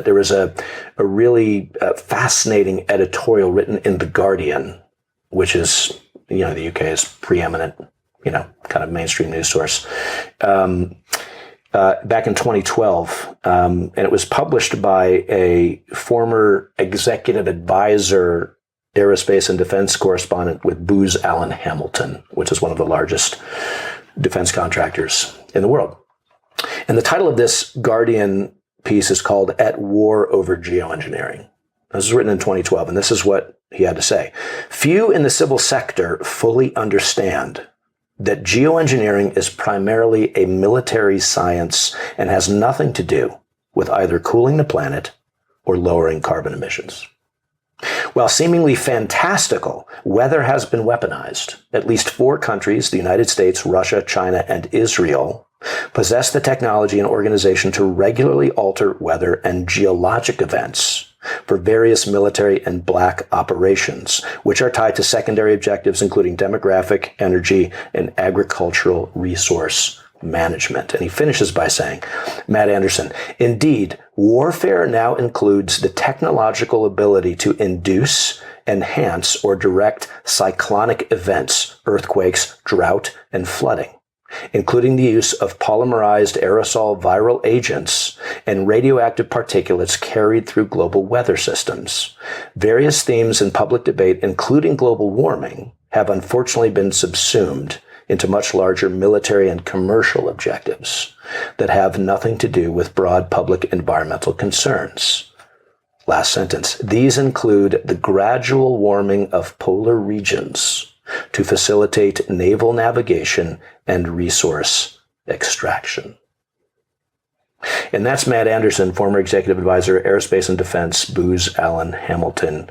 There was a really fascinating editorial written in The Guardian, which is, the UK's preeminent, kind of mainstream news source, back in 2012. And it was published by a former executive advisor, aerospace and defense correspondent with Booz Allen Hamilton, which is one of the largest defense contractors in the world. And the title of this Guardian piece is called At War Over Geoengineering. This was written in 2012, and this is what he had to say. Few in the civil sector fully understand that geoengineering is primarily a military science and has nothing to do with either cooling the planet or lowering carbon emissions. While seemingly fantastical, weather has been weaponized. At least 4 countries, the United States, Russia, China, and Israel, possess the technology and organization to regularly alter weather and geologic events for various military and black operations, which are tied to secondary objectives including demographic, energy, and agricultural resource management. And he finishes by saying, Matt Anderson, indeed, warfare now includes the technological ability to induce, enhance, or direct cyclonic events, earthquakes, drought, and flooding, including the use of polymerized aerosol viral agents and radioactive particulates carried through global weather systems. Various themes in public debate, including global warming, have unfortunately been subsumed into much larger military and commercial objectives that have nothing to do with broad public environmental concerns. Last sentence. These include the gradual warming of polar regions to facilitate naval navigation and resource extraction. And that's Matt Anderson, former executive advisor, aerospace and defense, Booz Allen Hamilton,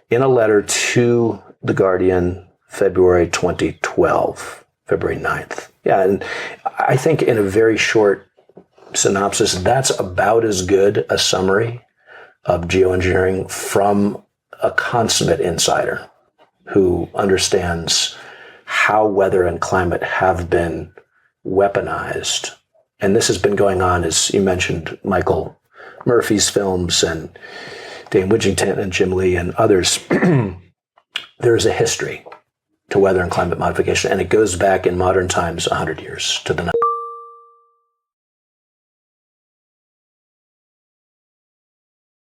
in a letter to The Guardian, February 2012, February 9th. Yeah, and I think in a very short synopsis, that's about as good a summary of geoengineering from a consummate insider who understands how weather and climate have been weaponized. And this has been going on, as you mentioned, Michael Murphy's films and Dane Widgington and Jim Lee and others. There is a history to weather and climate modification, and it goes back in modern times 100 years to the